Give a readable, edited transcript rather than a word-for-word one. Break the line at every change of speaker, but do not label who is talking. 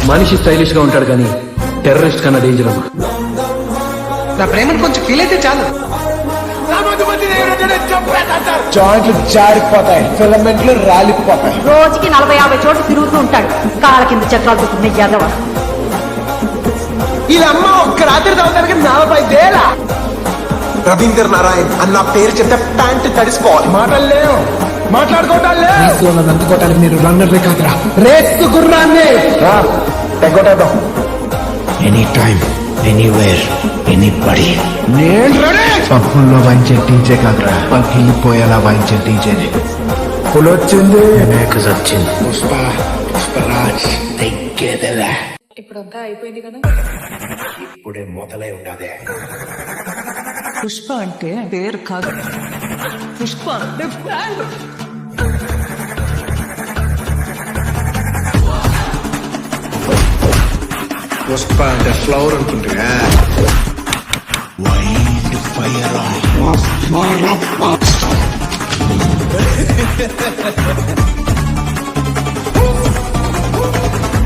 మనిషి స్టైలిష్ గా ఉంటాడు కానీ టెర్రరిస్ట్ కన్నా డేంజర్ అమ్మా.
నా ప్రేమను కొంచెం ఫీల్ అయితే చాలు.
జాయింట్లు జారిపోతాయి, ఫిలమెంట్లు రాలిపోతాయి.
రోజుకి 40-50 చోట్ల తిరుగుతూ ఉంటాడు. కాళ్ళ కింద చక్రాలు దుక్కునే యాదవ.
వీళ్ళమ్మ ఒక్క రాత్రి తాగుతానికి 40 వేల.
రవీంద్ర నారాయణ్ అన్న పేరు చెప్తే ప్యాంట్ తడిసిపోవాలి. మాటలు లేవు, మాట్లాడుకోవటాలు లేవు. అందుకోవటానికి మీరు రన్నర్లే కాదురా, రేసు గుర్రాన్ని. తెగొట్టేద్దాం.
Any time, anywhere, anybody.
పప్పుల్లో వాయించే టీచే కాదురా, పగిలిపోయేలా వాయించే టీచేనే. పులొచ్చింది,
వచ్చింది. పుష్ప, పుష్పరాజ్ తెగ్గేదెలా.
ఇప్పుడంతా అయిపోయింది కదా.
ఇప్పుడే మొదలై ఉన్నదే.
పుష్ప అంటే పేరు కాదు, పుష్ప అంటే బ్రాండ్.
పుష్ప అంటే ఫ్లవర్ అనుకుంటున్నా.
Wild fire on.